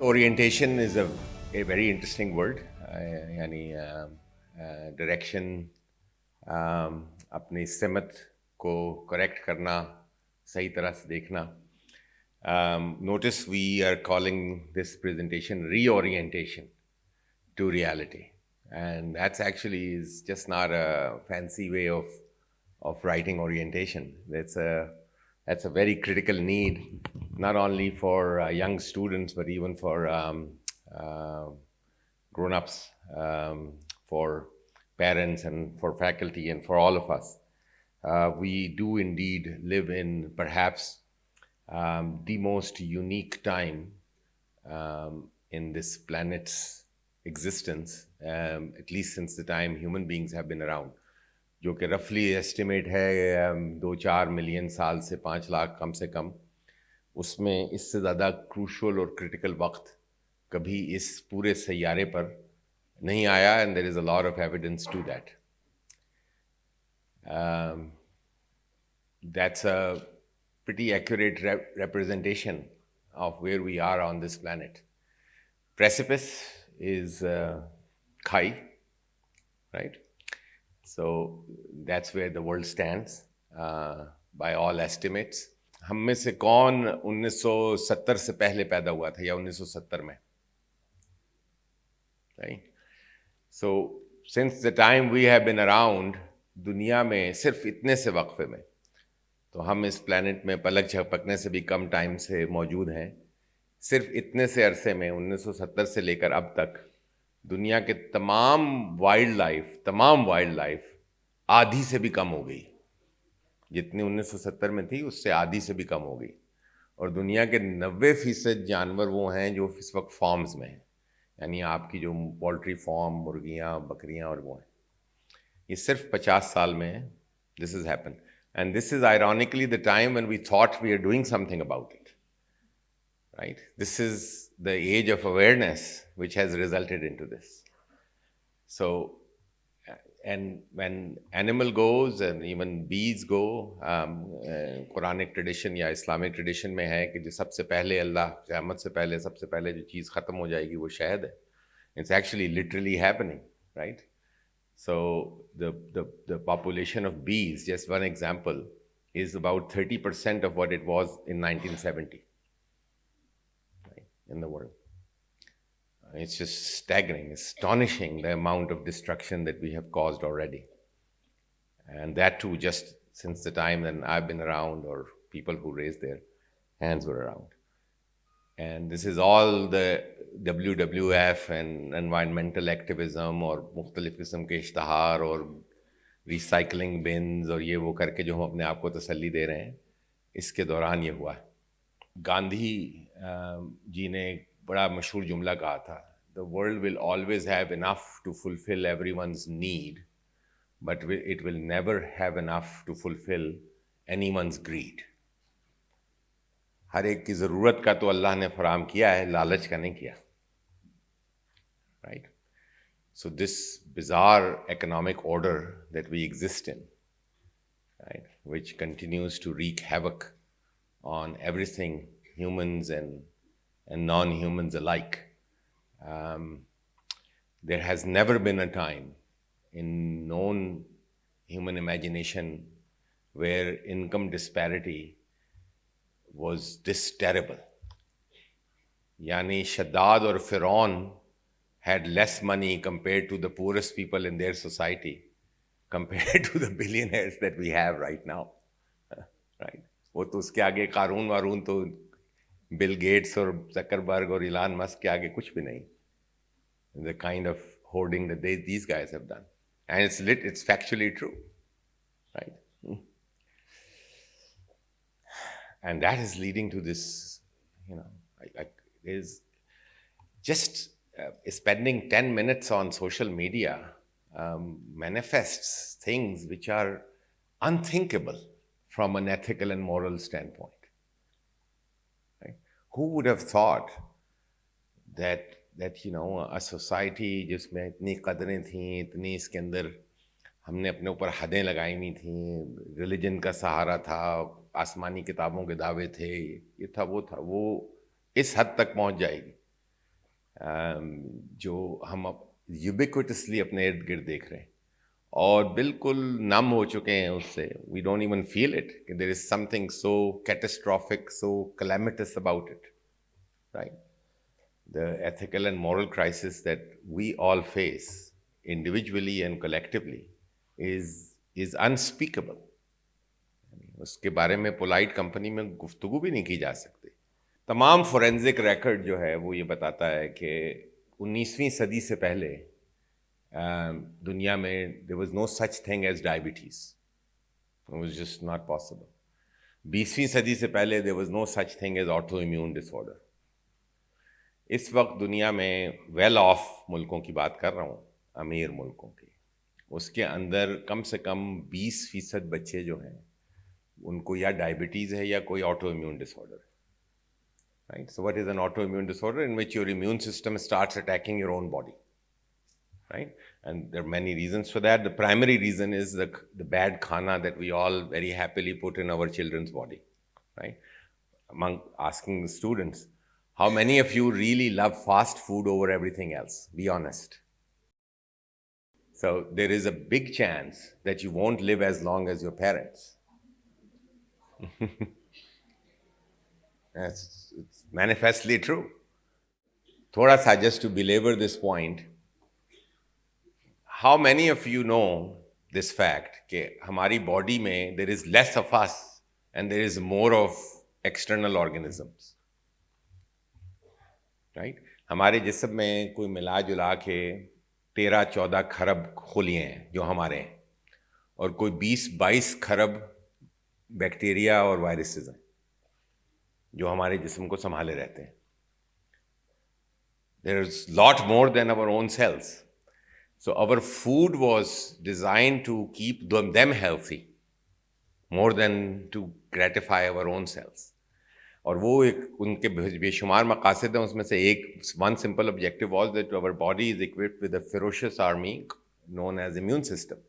Orientation is a very interesting word. यानी direction, अपनी सिमत को करेक्ट करना, सही तरह से देखना. Notice we are calling this presentation reorientation to reality, and that's actually is just not a fancy way of writing orientation. That's a very critical need, not only for young students, but even for grown-ups, for parents and for faculty and for all of us. We do indeed live in perhaps the most unique time in this planet's existence, at least since the time human beings have been around. जो कि रफली estimate है 2-4 million साल से 5 लाख कम से कम. उसमें इससे ज़्यादा क्रूशल और क्रिटिकल वक्त कभी इस पूरे सैयारे पर नहीं आया, and there is a lot of evidence to that. That's a pretty accurate representation of where we are on this planet. Precipice is khai, right? So that's where the world stands by all estimates. हम में से कौन 1970 से पहले पैदा हुआ था या 1970 में? Right? So since the time we have been around, दुनिया में सिर्फ इतने से वक्फे में, तो हम इस प्लैनेट में पलक झपकने से भी कम टाइम से मौजूद हैं. सिर्फ इतने से अरसे में 1970 से लेकर अब तक दुनिया के तमाम वाइल्ड लाइफ आधी से भी कम हो गई. जितनी 1970 में थी उससे आधी से भी कम हो गई. और दुनिया के 90% जानवर वो हैं जो इस वक्त फॉर्म्स में हैं, यानी आपकी जो पोल्ट्री फॉर्म, मुर्गियाँ, बकरियाँ और वो हैं. ये सिर्फ 50 साल में है. This is happen, and this is ironically the time when we thought we are doing something about it. Right? This is the age of awareness which has resulted into this. So, and when animal goes and even bees go, Quranic tradition या Islamic tradition में है कि जो सबसे पहले अल्लाह क़यामत से पहले सबसे पहले जो चीज़ ख़त्म हो जाएगी वो शहद है. It's actually literally happening, right? So the population of bees, just one example, is about 30% of what it was in 1970. In the world. It's just staggering, astonishing the amount of destruction that we have caused already. And that too just since the time that I've been around, or people who raised their hands were around. And this is all the WWF and environmental activism और मुख्तलिफ किस्म के इश्तहार और recycling bins और ये वो करके जो हम अपने आप को तसल्ली दे रहे हैं, इसके दौरान ये हुआ. गांधी जी ने एक बड़ा मशहूर जुमला कहा था, the world will always have enough to fulfil everyone's need, but it will never have enough to fulfil anyone's greed. हर एक की ज़रूरत का तो अल्लाह ने फराम किया है, लालच का नहीं किया. Right? So this bizarre economic order that we exist in, right, which continues to wreak havoc on everything, humans and non-humans alike. There has never been a time in known human imagination where income disparity was this terrible. Yani Shaddad or Fir'aun had less money compared to the poorest people in their society compared to the billionaires that we have right now. Right? वो तो उसके आगे कारून वारून तो Bill Gates और Zuckerberg और इलान Musk के आगे कुछ भी नहीं. The kind of hoarding that these guys have done, and it's factually true, right? And that is leading to this, is just spending 10 minutes on social media manifests things which are unthinkable from an ethical and moral standpoint. Right? Who would have thought that a society जिसमें इतनी कदरें थीं, इतनी इसके अंदर हमने अपने ऊपर हदें लगाई हुई थी, रिलीजन का सहारा था, आसमानी किताबों के दावे थे, ये था वो इस हद तक पहुंच जाएगी. जो हम यूबिक्विटसली अपने इर्द गिर्द देख रहे हैं और बिल्कुल नम हो चुके हैं उससे. We don't even feel it. There is something so catastrophic, so calamitous about it, right? The ethical and moral crisis that we all face individually and collectively is unspeakable. उसके बारे में पोलाइट कंपनी में गुफ्तगू भी नहीं की जा सकती. तमाम फोरेंसिक रिकॉर्ड जो है वो ये बताता है कि 19वीं सदी से पहले दुनिया में there was no such thing as diabetes. It was just not possible. 20वीं सदी से पहले there was no such thing as auto immune disorder. इस वक्त दुनिया में वेल ऑफ मुल्कों की बात कर रहा हूँ, अमीर मुल्कों की, उसके अंदर कम से कम 20% बच्चे जो हैं उनको या डायबिटीज़ है या कोई ऑटो इम्यून डिसऑर्डर है. Right? So what is an autoimmune disorder? In which your immune system starts attacking your own body. Right? And there are many reasons for that. The primary reason is the bad khana that we all very happily put in our children's body. Right? Among asking the students, how many of you really love fast food over everything else? Be honest. So there is a big chance that you won't live as long as your parents. It's manifestly true. थोड़ा सा, just to belabor this point, how many of you know this fact कि हमारी body में there is less of us and there is more of external organisms, right? हमारे जिस्म में कोई मिला जुला के 13-14 खरब खुलिए हैं जो हमारे हैं, और कोई 20-22 खरब बैक्टीरिया और वायरसेस हैं जो हमारे जिस्म को संभाले रहते हैं. There is lot more than our own cells. So our food was designed to keep them healthy more than to gratify our own cells. और वो एक उनके बेशुमार मकासद हैं, उसमें से एक one simple objective was that our body is equipped with a ferocious army known as immune system.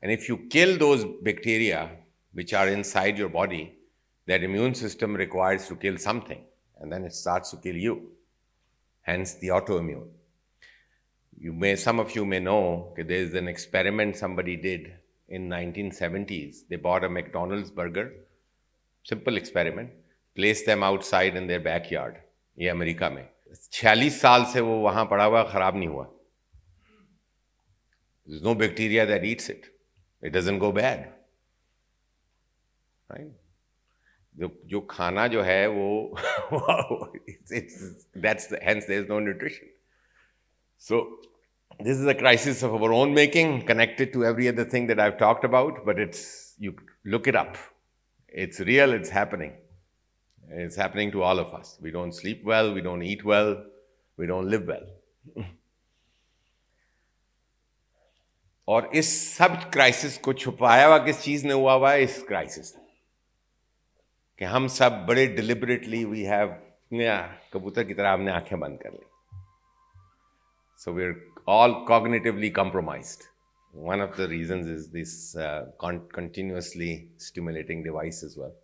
And if you kill those bacteria which are inside your body, that immune system requires to kill something, and then it starts to kill you. Hence the autoimmune. Some of you may know that there is an experiment somebody did in 1970s. They bought a McDonald's burger, simple experiment, placed them outside in their backyard. ये America में 46 साल से वो वहाँ पड़ा हुआ, खराब नहीं हुआ. There's no bacteria that eats it. It doesn't go bad. Right? जो खाना जो है वो hence there is no nutrition. So this is a crisis of our own making, connected to every other thing that I've talked about, but you look it up. It's real, it's happening. It's happening to all of us. We don't sleep well, we don't eat well, we don't live well. और इस सब crisis को छुपाया हुआ किस चीज ने हुआ है? इस क्राइसिस ने, कि हम सब बड़े डिलिबरेटली वी हैव, कबूतर की तरह हमने आंखें बंद कर ली. So we're all cognitively compromised. One of the reasons is this continuously stimulating device as well.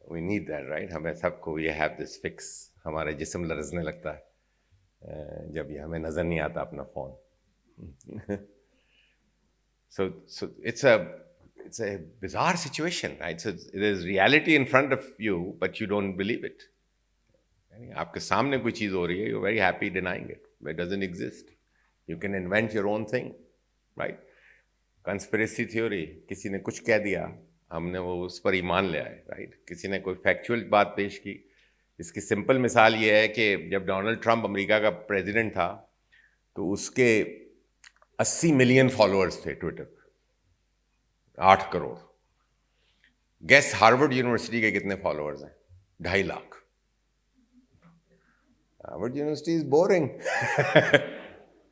We need that, right? हमें सबको we have this fix. हमारे जिस्म लरजने लगता है जब ये हमें नजर नहीं आता अपना phone. So it's a bizarre situation, right? So there's reality in front of you, but you don't believe it. आपके सामने कोई चीज हो रही है, you're very happy denying it. It doesn't exist. You can invent your own thing, right? Conspiracy theory, किसी ने कुछ कह दिया, हमने वो उस पर ईमान ले आए, right? किसी ने कोई फैक्चुअल बात पेश की. इसकी सिंपल मिसाल ये है कि जब डोनाल्ड ट्रंप अमेरिका का प्रेसिडेंट था तो उसके 80 मिलियन फॉलोअर्स थे ट्विटर पर, 8 करोड़. गेस हार्वर्ड यूनिवर्सिटी के कितने फॉलोअर्स हैं? 2.5 lakh. Harvard University is boring.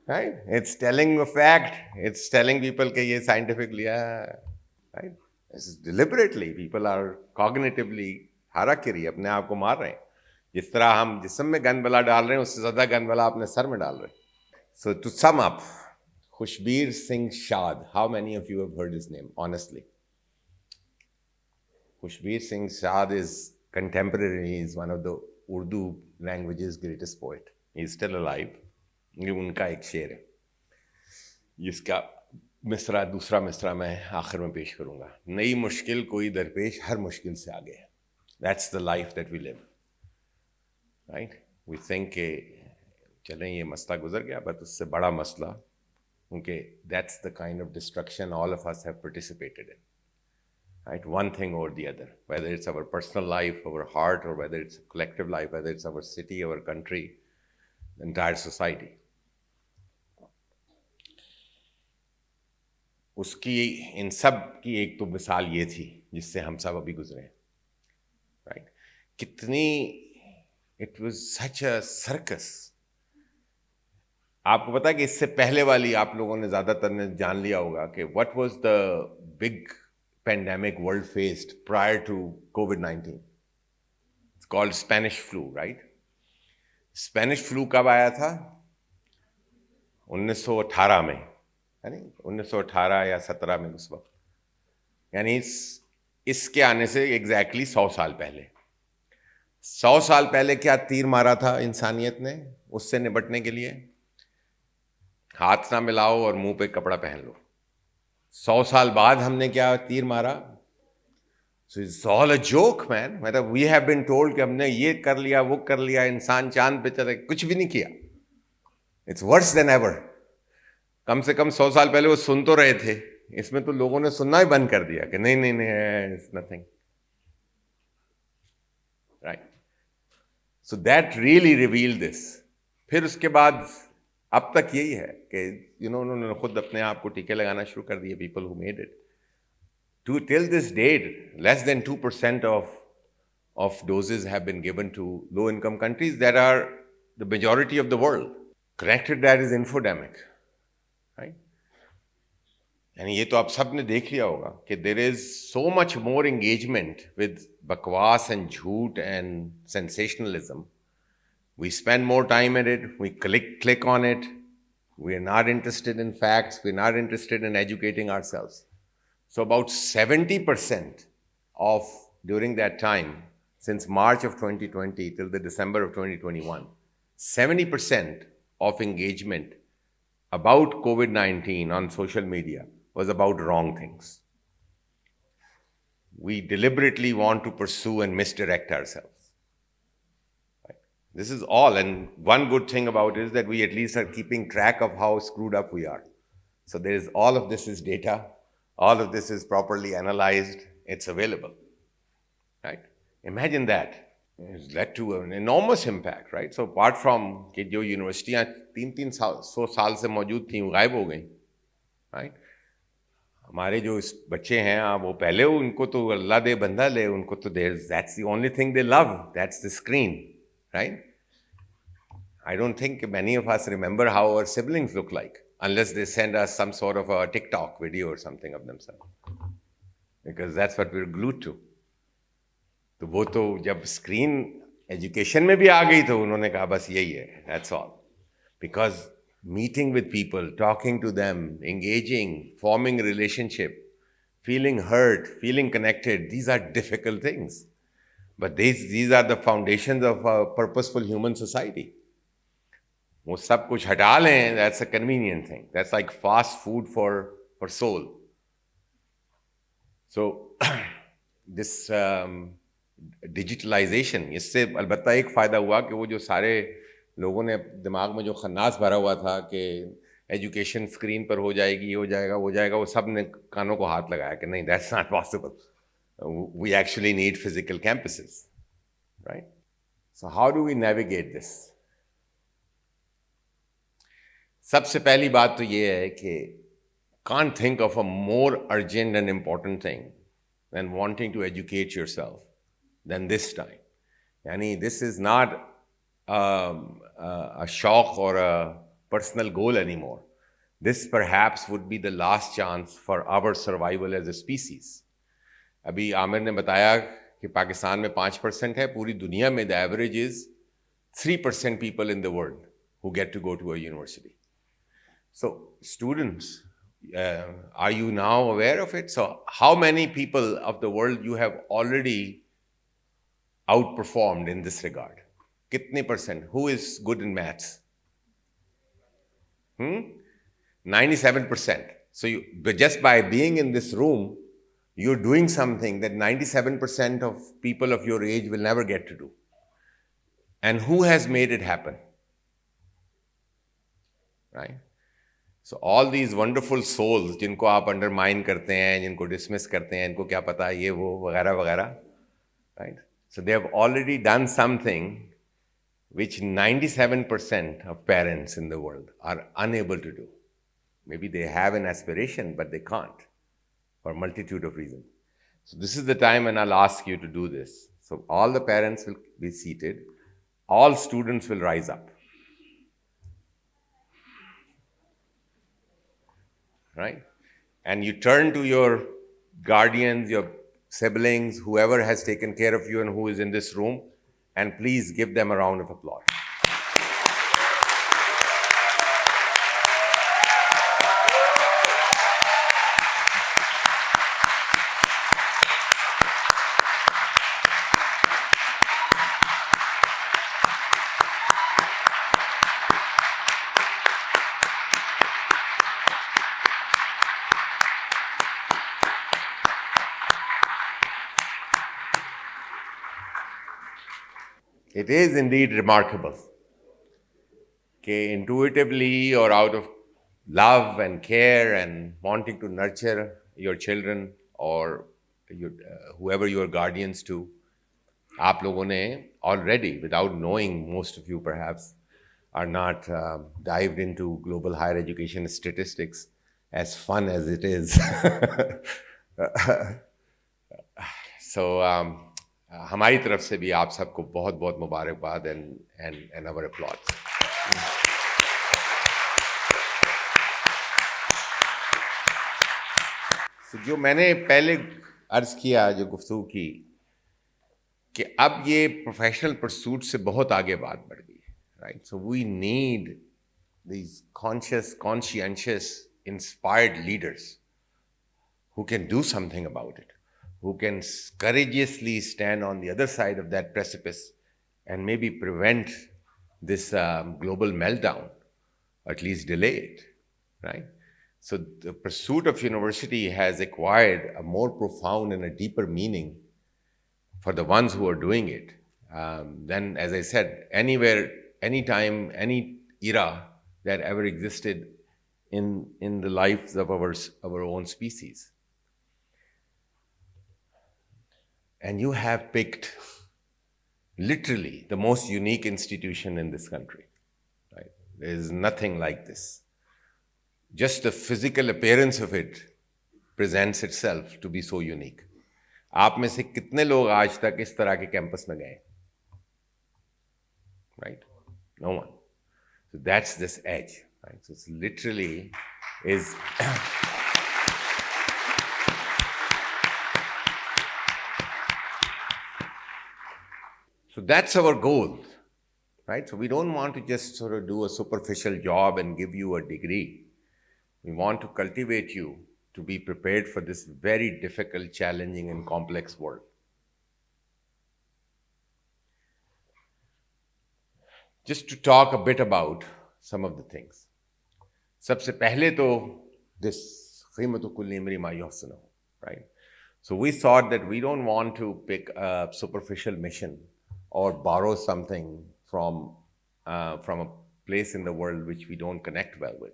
Right? It's telling a fact. It's telling people कि ये scientifically है. Right? This is deliberately. People are cognitively harakiri, अपने आप को मार रहे हैं. जिस तरह हम जिस्म में गंद बला डाल रहे हैं, उससे ज़्यादा गंद बला अपने सर में डाल रहे हैं. So to sum up, Khushbir Singh Shad. How many of you have heard his name? Honestly. Khushbir Singh Shad is contemporary. He is one of the Urdu language's greatest poet. He is still alive. ये उनका एक शेर है, जिसका मिसरा दूसरा मिसरा मैं आखिर में पेश करूंगा. नई मुश्किल कोई दरपेश हर मुश्किल से आगे है. That's the life that we live, right? We think कि चलें ये मसला गुजर गया, but उससे बड़ा मसला, क्योंकि that's the kind of destruction all of us have participated in, right? One thing or the other, whether it's our personal life, our heart, or whether it's collective life, whether it's our city, our country, the entire society. उसकी इन सब की एक तो मिसाल ये थी जिससे हम सब अभी गुजरे, राइट? कितनी it was such a circus. आपको पता है कि इससे पहले वाली आप लोगों ने ज्यादातर ने जान लिया होगा कि what was the big pandemic world faced prior to कोविड-19. It's called Spanish flu, right? Spanish flu कब आया था? 1918 में, है नहीं? 1918 या 17 में उस वक्त, यानी इसके आने से एग्जैक्टली 100 साल पहले. 100 साल पहले क्या तीर मारा था इंसानियत ने उससे निपटने के लिए? हाथ ना मिलाओ और मुंह पे कपड़ा पहन लो. 100 साल बाद हमने क्या तीर मारा? So it's all a joke man. मतलब वी हैव बीन टोल्ड कि हमने ये कर लिया, वो कर लिया, इंसान चांद पे चले, कुछ भी नहीं किया. It's worse than ever. कम से कम 100 साल पहले वो सुन तो रहे थे, इसमें तो लोगों ने सुनना ही बंद कर दिया कि नहीं नहीं नहीं, it's nothing, right? So that really reveal this. फिर उसके बाद अब तक यही है कि उन्होंने खुद अपने आप को टीके लगाना शुरू कर दिए, people who made it. Till this date, less than 2% of doses have been given to low-income countries that are the majority of the world. Connected that is infodemic, right? यानी ये तो आप सब ने देख लिया होगा कि there is so much more engagement with बकवास and झूठ and sensationalism. We spend more time at it, we click on it, we are not interested in facts, we're not interested in educating ourselves. So about 70% of, during that time, since March of 2020 till the December of 2021, 70% of engagement about COVID-19 on social media was about wrong things. We deliberately want to pursue and misdirect ourselves. This is all, and one good thing about it is that we at least are keeping track of how screwed up we are. So there is, all of this is data, all of this is properly analyzed, it's available, right? Imagine that. It's led to an enormous impact, right? So apart from कि जो यूनिवर्सिटियाँ 300 साल से मौजूद थी, वो गायब हो गई, right? हमारे जो बच्चे हैं वो पहले उनको तो अल्लाह दे बंदा ले, उनको तो that's the only thing they love, that's the screen, right? I don't think many of us remember how our siblings look like unless they send us some sort of a TikTok video or something of themselves, because that's what we're glued to. तो वो तो जब screen education में भी आ गई तो उन्होंने कहा बस यही है, that's all. Because meeting with people, talking to them, engaging, forming a relationship, feeling heard, feeling connected, these are difficult things. But these are the foundations of a purposeful human society. वो सब कुछ हटा लें, that's a convenient thing. That's like fast food for soul. So this digitalization, इससे अलबत्ता एक फ़ायदा हुआ कि वो जो सारे लोगों ने दिमाग में जो खन्नास भरा हुआ था कि एजुकेशन स्क्रीन पर हो जाएगी, ये हो जाएगा, वो जाएगा, वो सब ने कानों को हाथ लगाया कि नहीं, that's not possible. We actually need physical campuses, right? So how do we navigate this? सबसे पहली बात तो ये है कि can't think of a more urgent and important thing than wanting to educate yourself than this time. Yani this is not a shock or a personal goal anymore. This perhaps would be the last chance for our survival as a species. अभी आमिर ने बताया कि पाकिस्तान में 5% है, पूरी दुनिया में the average is 3% people in the world who get to go to a university. So students, are you now aware of it? So how many people of the world you have already outperformed in this regard? कितने percent? Who is good in maths? 97%. So but just by being in this room, you're doing something that 97% of people of your age will never get to do. And who has made it happen? Right? So all these wonderful souls, जिनको आप undermine करते हैं, जिनको dismiss करते हैं, इनको क्या पता ये वो वगैरह वगैरह, right? So they have already done something which 97% of parents in the world are unable to do. Maybe they have an aspiration, but they can't for a multitude of reasons. So this is the time when I'll ask you to do this. So all the parents will be seated. All students will rise up. Right? And you turn to your guardians, your siblings, whoever has taken care of you and who is in this room, and please give them a round of applause. It is indeed remarkable that intuitively or out of love and care and wanting to nurture your children or whoever you are guardians to, आप लोगों ने already, without knowing, most of you perhaps, are not dived into global higher education statistics, as fun as it is. So, हमारी तरफ से भी आप सबको बहुत बहुत मुबारकबाद and our applause. So, जो मैंने पहले अर्ज किया जो गुफ्तगू की कि अब ये प्रोफेशनल परसूट से बहुत आगे बात बढ़ गई है, right? So we need these conscientious, inspired leaders who can do something about it, who can courageously stand on the other side of that precipice and maybe prevent this global meltdown, or at least delay it, right? So the pursuit of university has acquired a more profound and a deeper meaning for the ones who are doing it than, as I said, anywhere, anytime, any era that ever existed in the lives of our own species. And you have picked literally the most unique institution in this country, right? There is nothing like this. Just the physical appearance of it presents itself to be so unique. आप में से कितने लोग आज तक इस तरह के कैंपस में गए? Right? No one. So that's this edge, right? So it's literally is so that's our goal, right? So we don't want to just sort of do a superficial job and give you a degree. We want to cultivate you to be prepared for this very difficult, challenging, and complex world. Just to talk a bit about some of the things. सबसे पहले तो this क़ीमत कुल्ल इम्री मा युहसिनु, right? So we thought that we don't want to pick a superficial mission or borrow something from a place in the world which we don't connect well with.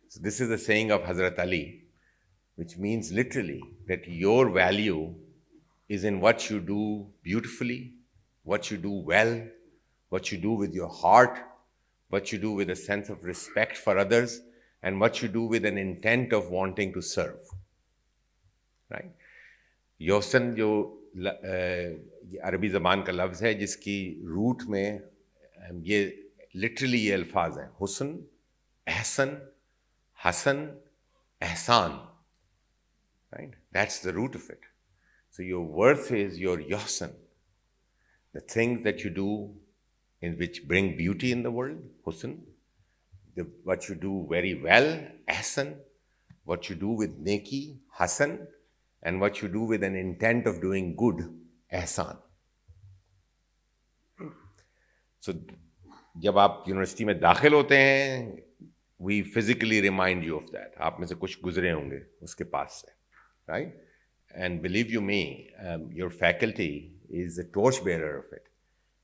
So this is the saying of Hazrat Ali, which means literally that your value is in what you do beautifully, what you do well, what you do with your heart, what you do with a sense of respect for others, and what you do with an intent of wanting to serve. Right? योसन जो अरबी ज़बान का लफ्ज़ है जिसकी root में ये literally ये अल्फाज हैं, हुस्न, एहसन, हसन, एहसान. Right? That's the root of it. So your worth is your yohsan, the things that you do in which bring beauty in the world, husn, what you do very well, ahsan, what you do with neki, hasan, and what you do with an intent of doing good, ehsan. सो जब आप university में दाखिल होते हैं, we physically remind you of that. आप में से कुछ गुजरे होंगे उसके पास से, right? And believe you me, your faculty is the torchbearer of it,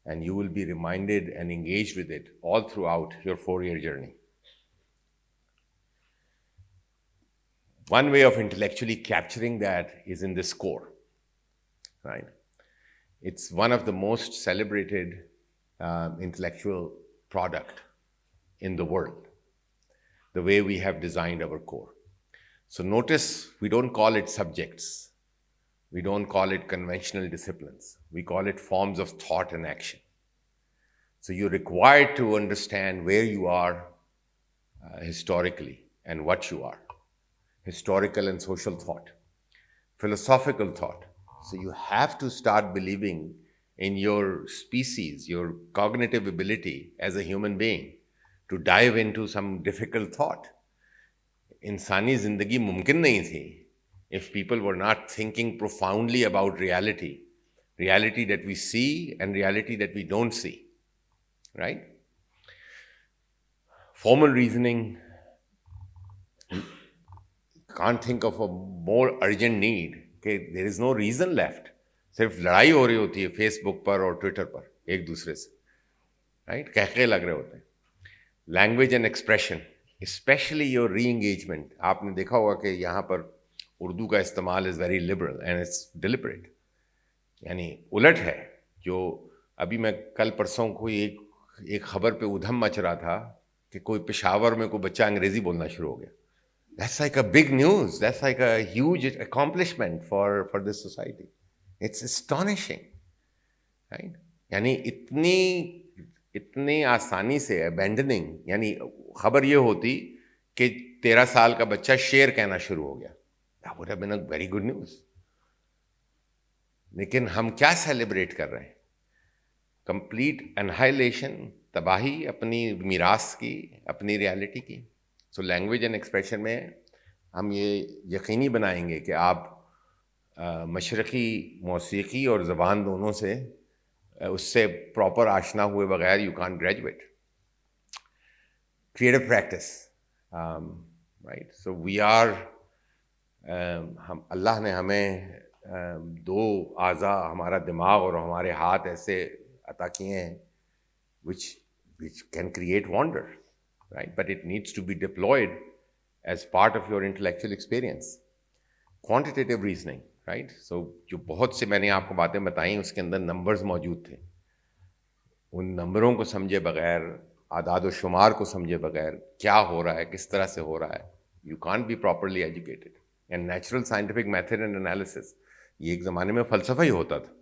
and you will be reminded and engaged with it all throughout your 4-year journey. One way of intellectually capturing that is in this core, right? It's one of the most celebrated intellectual product in the world, the way we have designed our core. So notice we don't call it subjects. We don't call it conventional disciplines. We call it forms of thought and action. So you're required to understand where you are historically and what you are. Historical and social thought, philosophical thought. So you have to start believing in your species, your cognitive ability as a human being to dive into some difficult thought. इंसानी जिंदगी मुमकिन नहीं थी if people were not thinking profoundly about reality, reality that we see and reality that we don't see, right? Formal reasoning, can't think of a more urgent need कि there is no reason left. सिर्फ लड़ाई हो रही होती है Facebook पर और Twitter पर एक दूसरे से, राइट? कहके लग रहे होते हैं. Language and expression, specially your री एंगेजमेंट. आपने देखा होगा कि यहाँ पर उर्दू का इस्तेमाल is very liberal and it's deliberate, यानी उलट है. जो अभी मैं कल परसों कोई एक खबर पे उधम मच रहा था कि कोई पेशावर में कोई बच्चा अंग्रेजी बोलना शुरू हो गया. That's like a big news. That's like a huge accomplishment for this society. It's astonishing, right? यानी इतनी आसानी से abandoning, यानी खबर ये होती कि 13 साल का बच्चा शेर कहना शुरू हो गया. That would have been a very good news. लेकिन हम क्या सेलिब्रेट कर रहे हैं? कंप्लीट एनहाइलेशन, तबाही अपनी मीरास की, अपनी रियलिटी की. सो लैंग्वेज एंड एक्सप्रेशन में हम ये यकीनी बनाएंगे कि आप मशरक़ी मौसीकी और ज़बान दोनों से उससे प्रॉपर आशना हुए बगैर you can't graduate. Creative practice, right? So we are, हम अल्लाह ने हमें दो आज़ा, हमारा दिमाग और हमारे हाथ ऐसे अता किए हैं which can create wonder, right? But it needs to be deployed as part of your intellectual experience. Quantitative reasoning, right? So जो बहुत से मैंने आपको बातें बताई उसके अंदर नंबर्स मौजूद थे. उन नंबरों को समझे बगैर, आदाद व शुमार को समझे बगैर क्या हो रहा है, किस तरह से हो रहा है, you can't be properly educated. And natural scientific method and analysis, ये एक ज़माने में फ़लसफ़ा ही होता था,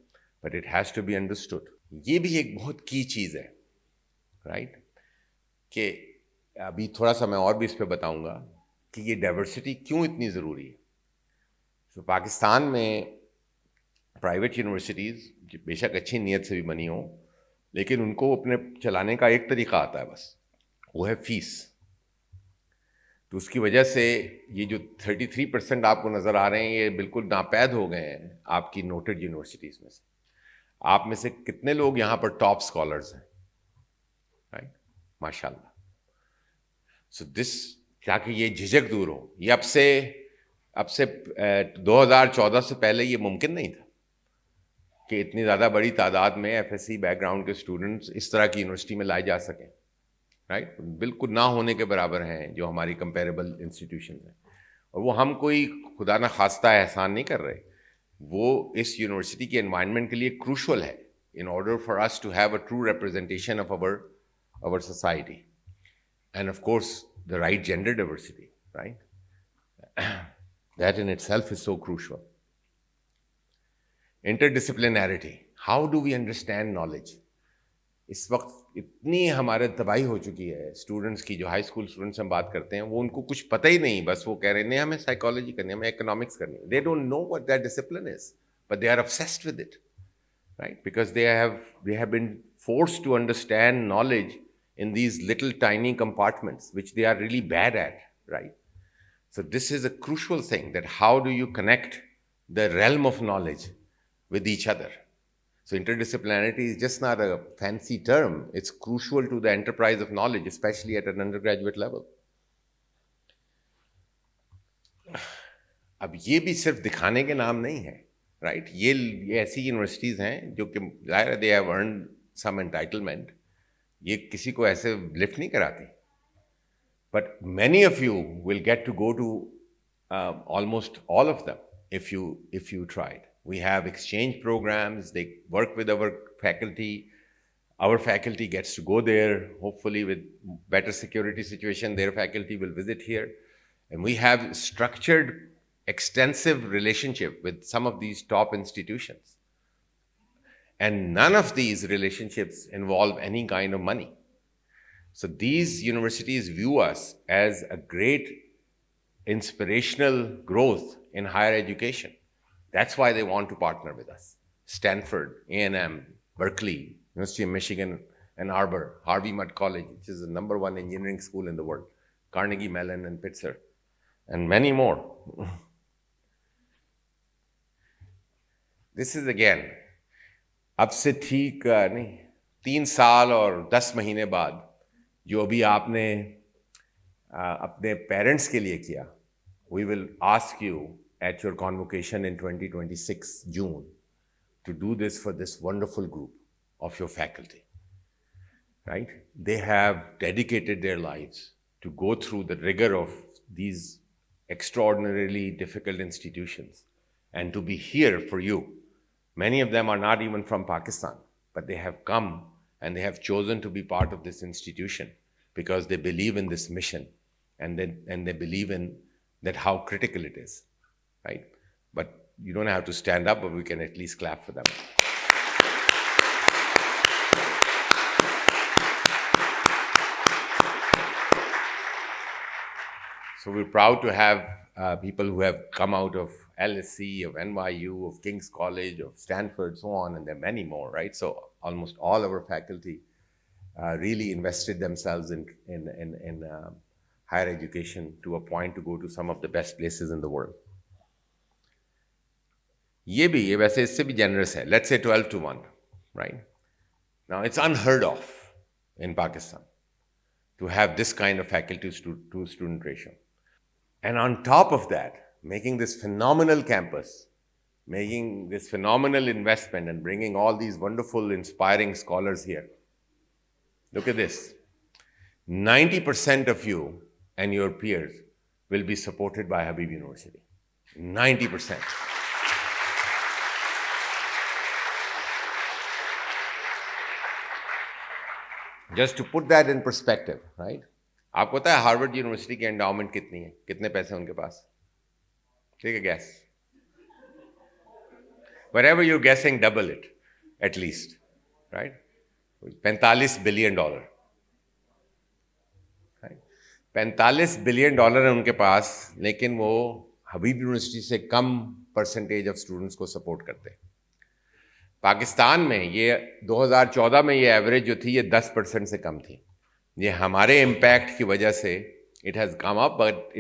but it has to be understood. ये भी एक बहुत की चीज़ है, राइट? कि अभी थोड़ा सा मैं और भी इस पर बताऊंगा कि ये डाइवर्सिटी क्यों इतनी ज़रूरी है. तो पाकिस्तान में प्राइवेट यूनिवर्सिटीज़ बेशक अच्छी नीयत से भी बनी हो, लेकिन उनको अपने चलाने का एक तरीका आता है बस, वो है फीस. तो उसकी वजह से ये जो 33% आपको नज़र आ रहे हैं ये बिल्कुल नापैद हो गए हैं आपकी नोटेड यूनिवर्सिटीज़ में से. आप में से कितने लोग यहाँ पर टॉप स्कॉलर्स हैं, राइट? माशाल्लाह. सो दिस, ताकि ये झिझक दूर हो, ये अब से 2014 से पहले ये मुमकिन नहीं था कि इतनी ज़्यादा बड़ी तादाद में एफएससी बैकग्राउंड के स्टूडेंट्स इस तरह की यूनिवर्सिटी में लाए जा सकें, राइट? बिल्कुल ना होने के बराबर हैं जो हमारी कंपेरेबल इंस्टीट्यूशन हैं. और वो हम कोई खुदा न खास्ता एहसान नहीं कर रहे, वो इस यूनिवर्सिटी के एनवायरनमेंट के लिए क्रूशल है in order for us to have a true representation of our society, and of course the right gender diversity, right? That in itself is so crucial. Interdisciplinarity, how do we understand knowledge? इस वक्त इतनी हमारे तबाही हो चुकी है students की, जो हाई स्कूल स्टूडेंट्स हम बात करते हैं, वो उनको कुछ पता ही नहीं, बस वो कह रहे हैं नहीं हमें साइकोलॉजी करनी है, हमें इकोनॉमिक्स करनी है. They don't know what that discipline is, but they are obsessed with it, right? Because they have been forced to understand knowledge in these little tiny compartments, which they are really bad at, right? So this is a crucial thing, that how do you connect the realm of knowledge with each other? So interdisciplinarity is just not a fancy term. It's crucial to the enterprise of knowledge, especially at an undergraduate level. अब ये भी सिर्फ दिखाने के नाम नहीं है, right? ये ऐसी यूनिवर्सिटीज़ हैं जो कि ज़ाहिर they have earned some entitlement, ये किसी को ऐसे लिफ्ट नहीं कराती. But many of you will get to go to almost all of them if you tried. We have exchange programs. They work with our faculty. Our faculty gets to go there. Hopefully, with better security situation, their faculty will visit here, and we have structured, extensive relationship with some of these top institutions. And none of these relationships involve any kind of money. So these universities view us as a great inspirational growth in higher education. That's why they want to partner with us. Stanford, A&M, Berkeley, University of Michigan, Ann Arbor, Harvey Mudd College, which is the #1 engineering school in the world, Carnegie Mellon and Pitzer, and many more. This is again, अब से ठीक नहीं 3 साल और 10 महीने बाद जो अभी आपने अपने पेरेंट्स के लिए किया, we will ask you at your convocation in 2026 June to do this for this wonderful group of your faculty, right? They have dedicated their lives to go through the rigor of these extraordinarily difficult institutions and to be here for you. Many of them are not even from Pakistan, but they have come and they have chosen to be part of this institution because they believe in this mission and they believe in that how critical it is, right? But you don't have to stand up, but we can at least clap for them. So we're proud to have people who have come out of LSE, of NYU, of King's College, of Stanford, so on, and there are many more, right? So almost all our faculty really invested themselves in higher education to a point to go to some of the best places in the world. ये वैसे इससे भी generous है. Let's say 12-1, right? Now it's unheard of in Pakistan to have this kind of faculty to student ratio. And on top of that, making this phenomenal campus, making this phenomenal investment and bringing all these wonderful, inspiring scholars here. Look at this. 90% of you and your peers will be supported by Habib University. 90%. Just to put that in perspective, right? आपको पता है Harvard university की endowment कितनी है, कितने पैसे उनके पास? Take a guess. Wherever you're guessing, double it, at least, right? $45 billion. Right? $45 billion है उनके पास, लेकिन वो हबीब यूनिवर्सिटी से कम परसेंटेज ऑफ स्टूडेंट्स को सपोर्ट करते हैं. पाकिस्तान में ये 2014 में ये एवरेज जो थी ये 10% से कम थी. ये हमारे इम्पैक्ट की वजह से it has come up, but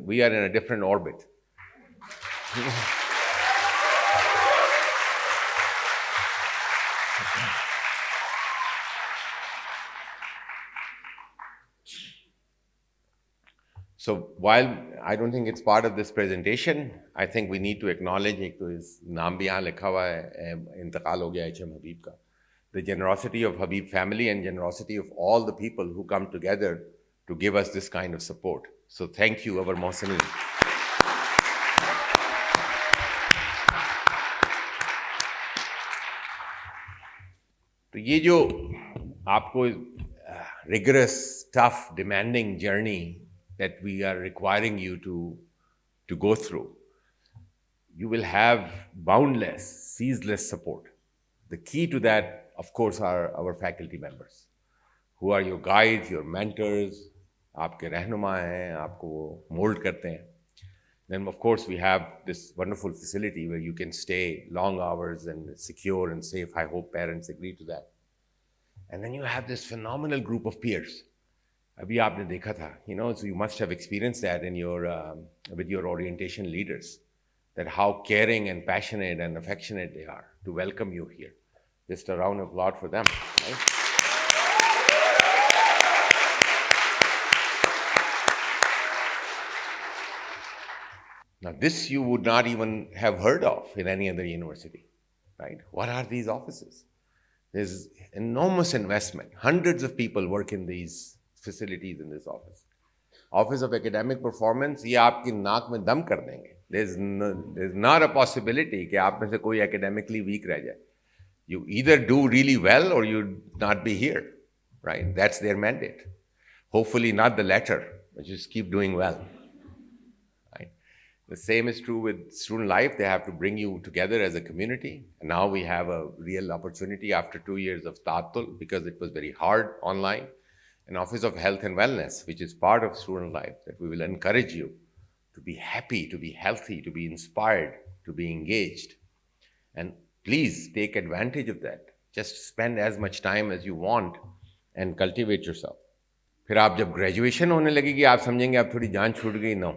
we are in a different orbit. So while I don't think it's part of this presentation, I think we need to acknowledge, एक तो इस नाम भी यहाँ लिखा हुआ है, इंतकाल हो गया HM हबीब का, the generosity of Habib family and generosity of all the people who come together to give us this kind of support. So thank you, our Mohsineen. तो ये जो आपको rigorous, tough, demanding journey that we are requiring you to go through, you will have boundless, ceaseless support. The key to that, of course, are our faculty members, who are your guides, your mentors, आपके रहनुमा हैं, आपको mold करते हैं. Then, of course, we have this wonderful facility where you can stay long hours and secure and safe. I hope parents agree to that. And then you have this phenomenal group of peers. अभी आपने देखा था, so you must have experienced that in with your orientation leaders, that how caring and passionate and affectionate they are to welcome you here. Just a round of applause for them. Right? Now, this you would not even have heard of in any other university, right? What are these offices? There's enormous investment. Hundreds of people work in these facilities in this office. Office of Academic Performance, ये आपकी नाक में दम कर देंगे. There's not a possibility कि आप में से कोई academically weak रह जाए. You either do really well or you not be here, right? That's their mandate. Hopefully not the latter, but just keep doing well. Right? The same is true with student life. They have to bring you together as a community. And now we have a real opportunity after 2 years of ta'attul, because it was very hard online. An Office of Health and Wellness, which is part of student life, that we will encourage you to be happy, to be healthy, to be inspired, to be engaged. And please take advantage of that. Just spend as much time as you want and cultivate yourself. फिर आप जब graduation होने लगेगी आप समझेंगे आप थोड़ी जान छूट गई. No.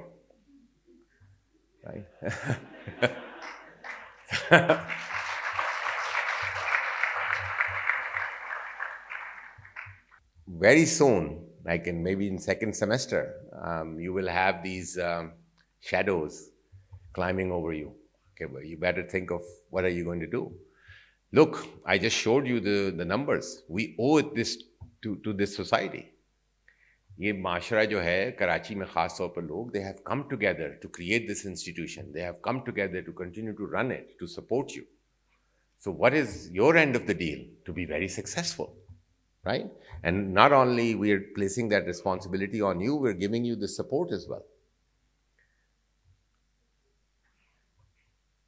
Right? Very soon, like maybe in second semester, you will have these shadows climbing over you. Okay, well, you better think of what are you going to do. Look, I just showed you the numbers. We owe this to this society. ये माशरा जो है कराची में ख़ास तौर पर लोग, they have come together to create this institution. They have come together to continue to run it, to support you. So what is your end of the deal? To be very successful, right? And not only we are placing that responsibility on you, we're giving you the support as well.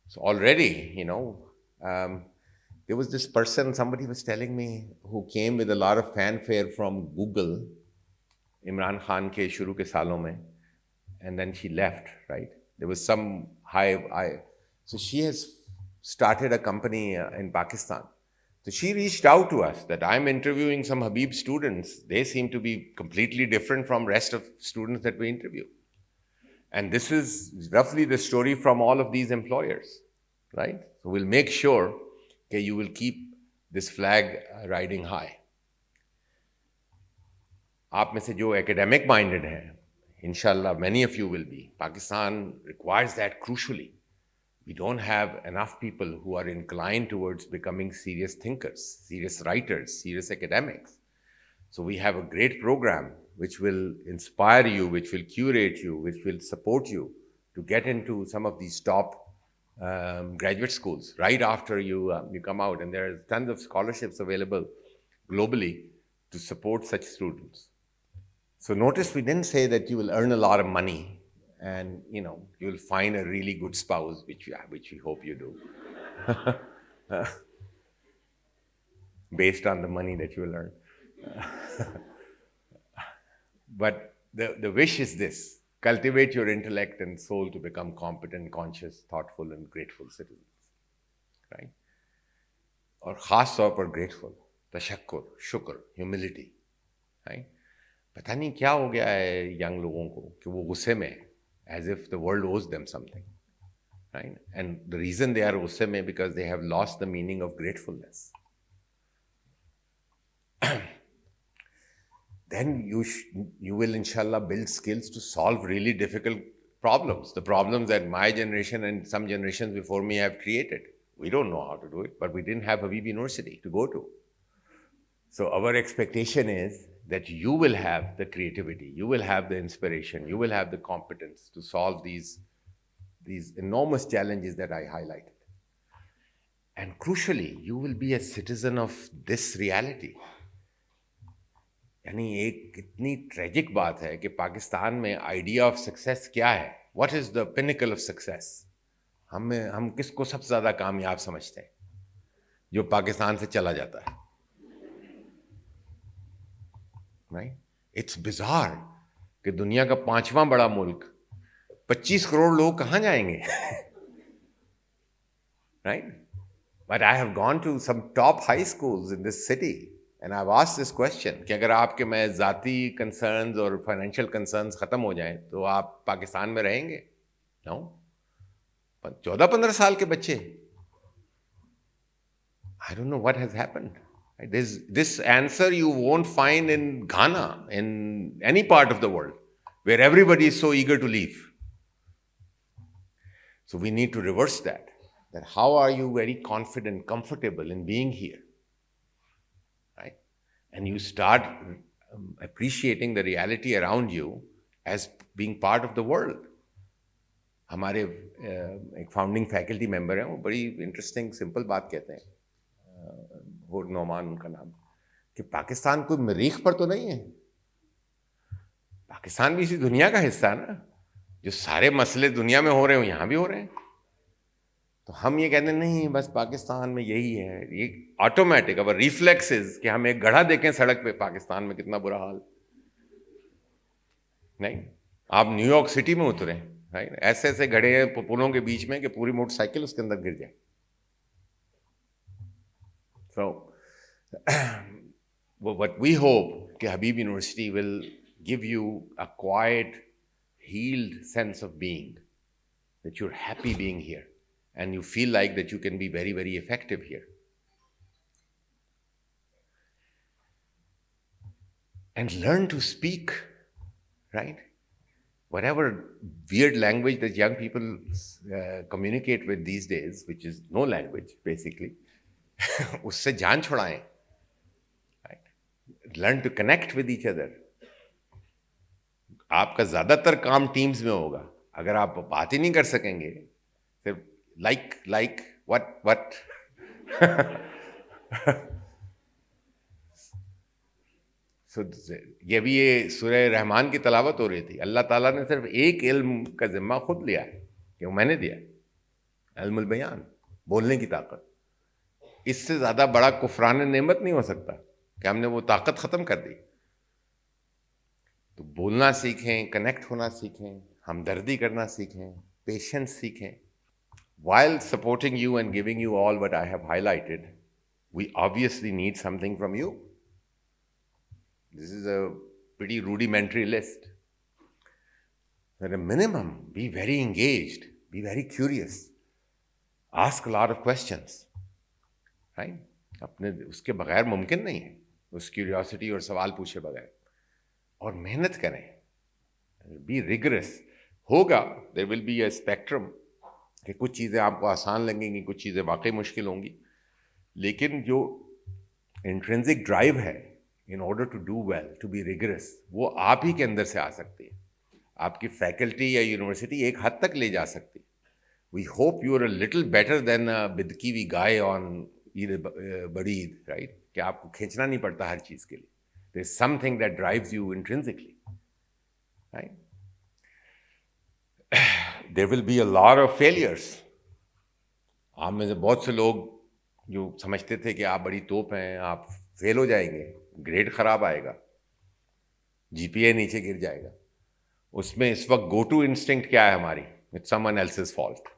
So already, there was this person, somebody was telling me, who came with a lot of fanfare from Google, Imran Khan ke shuru ke saalon mein, and then she left, right? There was some so she has started a company in Pakistan. So she reached out to us that I'm interviewing some Habib students. They seem to be completely different from rest of students that we interview. And this is roughly the story from all of these employers, right? So we'll make sure that you will keep this flag riding high. आप में से जो academic minded हैं, inshallah, many of you will be. Pakistan requires that crucially. We don't have enough people who are inclined towards becoming serious thinkers, serious writers, serious academics. So we have a great program which will inspire you, which will curate you, which will support you to get into some of these top graduate schools right after you come out. And there are tons of scholarships available globally to support such students. So notice we didn't say that you will earn a lot of money and you'll find a really good spouse, which we hope you do, based on the money that you will earn. But the wish is this: cultivate your intellect and soul to become competent, conscious, thoughtful, and grateful citizens. Right? और खास तौर पर grateful, तशक्कुर, शुक्र, humility. Right? पता नहीं क्या हो गया है young लोगों को कि वो गुस्से में है, as if the world owes them something. Right? And the reason they are गुस्से में because they have lost the meaning of gratefulness. Then you will inshallah build skills to solve really difficult problems, the problems that my generation and some generations before me have created. We don't know how to do it, but we didn't have Habib University to go to. So our expectation is that you will have the creativity, you will have the inspiration, you will have the competence to solve these enormous challenges that I highlighted. And crucially, you will be a citizen of this reality. यानी एक इतनी tragic बात है कि पाकिस्तान में idea of success क्या है? What is the pinnacle of success? हम किसको सबसे ज़्यादा कामयाब समझते हैं? जो पाकिस्तान से चला जाता है, राइट? इट्स बिजार कि दुनिया का 5वां बड़ा मुल्क 25 करोड़ लोग कहाँ जाएंगे? Right? But I have gone to some top high schools in this city and I've asked this question कि अगर आपके में ज़ाती concerns और financial concerns ख़त्म हो जाएं तो आप पाकिस्तान में रहेंगे? No? 14-15 साल के बच्चे I don't know what has happened. Right? This answer you won't find in Ghana, in any part of the world, where everybody is so eager to leave. So we need to reverse that. That how are you very confident, comfortable in being here? Right? And you start appreciating the reality around you as being part of the world. हमारे एक founding faculty member हैं, वो बड़ी interesting simple बात कहते हैं, हुर नोमान उनका नाम, कि पाकिस्तान कोई मरीख पर तो नहीं है, पाकिस्तान भी इसी दुनिया का हिस्सा है ना, जो सारे मसले दुनिया में हो रहे हो यहाँ भी हो रहे हैं. तो हम ये कहते हैं नहीं बस पाकिस्तान में यही है, ये ऑटोमेटिक अब रिफ्लेक्सेस कि हम एक गड्ढा देखें सड़क पे, पाकिस्तान में कितना बुरा हाल. नहीं, आप न्यूयॉर्क सिटी में उतरे, राइट, ऐसे ऐसे गड्ढे हैं पुलों के बीच में कि पूरी मोटरसाइकिल उसके अंदर गिर जाए. So what we hope that Habib University will give you a quiet, healed sense of being, that you're happy being here and you feel like that you can be very, very effective here. And learn to speak, right? Whatever weird language that young people communicate with these days, which is no language basically, उससे जान छुड़ाएं. Right? Learn to connect with each other. आपका ज्यादातर काम teams में होगा. अगर आप बात ही नहीं कर सकेंगे, फिर like what So, ये सूरह रहमान की तलावत हो रही थी. अल्लाह ताला ने सिर्फ एक इल्म का जिम्मा खुद लिया है, कि वो मैंने दिया, इल्मुल बयान, बोलने की ताकत. इससे ज्यादा बड़ा कुफरान नेमत नहीं हो सकता कि हमने वो ताकत खत्म कर दी. तो बोलना सीखें, कनेक्ट होना सीखें, हमदर्दी करना सीखें, पेशेंस सीखें. While supporting you and giving you all what I have highlighted, we obviously need something from you. This is a pretty rudimentary list. At a minimum, be very engaged, be very curious, ask a lot of questions. Right? अपने उसके बगैर मुमकिन नहीं है, उस curiosity और सवाल पूछे बगैर. और मेहनत करें, बी रिगरस. होगा, there will be a spectrum कि कुछ चीज़ें आपको आसान लगेंगी, कुछ चीज़ें वाकई मुश्किल होंगी, लेकिन जो इंट्रिंसिक ड्राइव है in order to do well, to be rigorous, वो आप ही के अंदर से आ सकती है. आपकी फैकल्टी या यूनिवर्सिटी एक हद तक ले जा सकती है. We hope you are a little better than a बिदकीवी गाय ऑन बड़ी ईद, राइट, कि आपको खींचना नहीं पड़ता हर चीज़ के लिए. There is something that drives you intrinsically, right. There will be a lot of failures. आप में से बहुत से लोग जो समझते थे कि आप बड़ी तोप हैं, आप फेल हो जाएंगे, ग्रेड खराब आएगा, जीपीए नीचे गिर जाएगा. उसमें इस वक्त गो टू इंस्टिंक्ट क्या है हमारी? It's someone else's fault,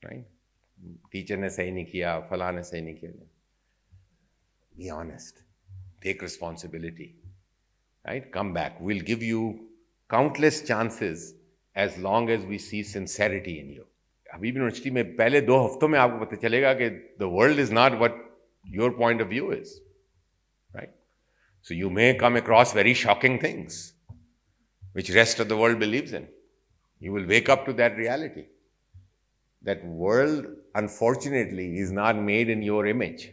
right. Teacher ने सही नहीं किया, फलां ने सही नहीं किया. Be honest, take responsibility, right, come back. Will give you countless chances as long as we see sincerity in you. Habib University में पहले 2 हफ्तों में आपको पता चलेगा कि the world is not what your point of view is, right. So you may come across very shocking things which rest of the world believes in. You will wake up to that reality. That world, unfortunately, is not made in your image.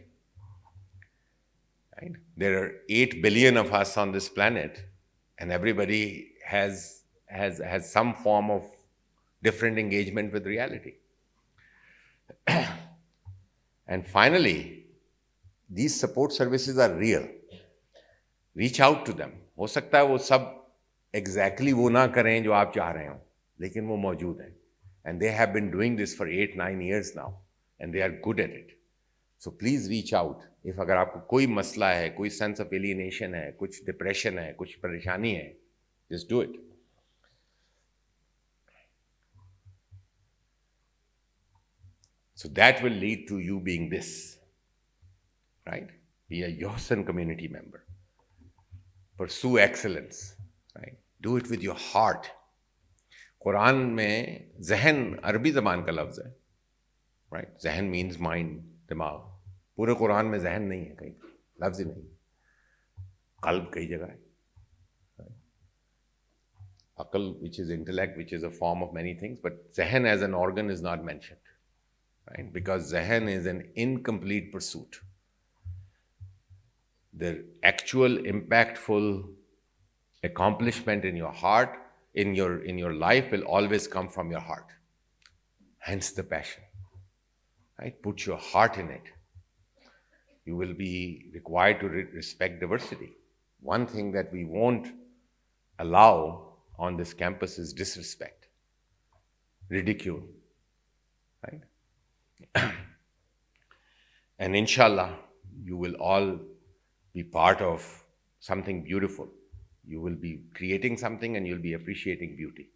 Right? There are 8 billion of us on this planet, and everybody has some form of different engagement with reality. And finally, these support services are real. Reach out to them. हो सकता है वो सब exactly वो ना करें जो आप चाह रहे हो, लेकिन वो मौजूद हैं. And they have been doing this for 8-9 years now and they are good at it. So please reach out. If अगर आपको कोई मसला है, कोई सेंस ऑफ एलियनेशन है, कुछ डिप्रेशन है, कुछ परेशानी है, just do it. So that will lead to you being this, right. Be a योहसन community member. Pursue excellence, right? Do it with your heart. Quran में जहन अरबी ज़बान का लफ्ज़ है, right? जहन means mind. दिमाग, पूरे कुरान में जहन नहीं है, कहीं लफ्ज ही नहीं, कल्ब कई जगह है, अकल which is intellect, which is a form of many things, but zehn as an organ is not mentioned, right? Because zehn is an incomplete pursuit. The actual impactful accomplishment in your heart, in your life, will always come from your heart. Hence the passion, right? Put your heart in it. You will be required to respect diversity. One thing that we won't allow on this campus is disrespect, ridicule, right? And inshallah, you will all be part of something beautiful. You will be creating something and you'll be appreciating beauty.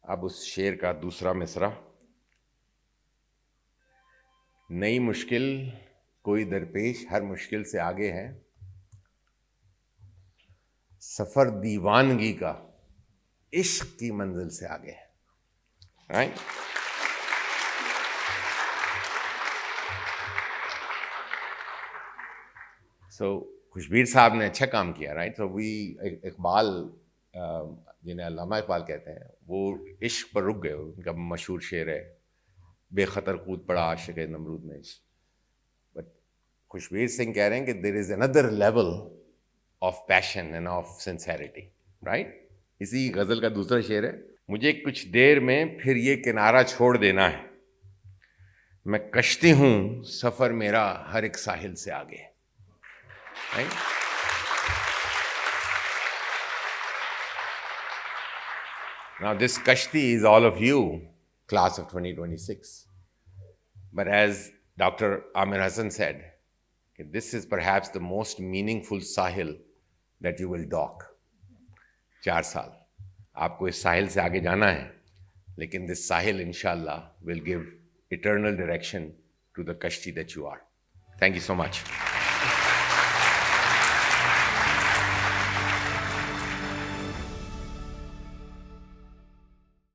अब उस शेर का दूसरा मिसरा, नई मुश्किल कोई दरपेश हर मुश्किल से आगे है, सफर दीवानगी का इश्क की मंजिल से आगे है, राइट? सो खुशबीर साहब ने अच्छा काम किया, राइट? सो वी इकबाल, जिन्हें अल्लामा इकबाल कहते हैं, वो इश्क पर रुक गए. उनका मशहूर शेर है, बेखतर कूद पड़ा आशिक नमरूद में. बट खुशबीर सिंह कह रहे हैं कि there is another level of passion and of sincerity, right? इसी गज़ल का दूसरा शेर है, मुझे कुछ देर में फिर ये किनारा छोड़ देना है, मैं कश्ती हूँ सफ़र मेरा हर एक साहिल से आगे, right? Now this kashti is all of you, class of 2026. But as Dr. Amir Hassan said, this is perhaps the most meaningful sahil that you will dock. 4 साल आपको इस साहिल से आगे जाना है, लेकिन this sahil inshallah will give eternal direction to the kashti that you are. Thank you so much.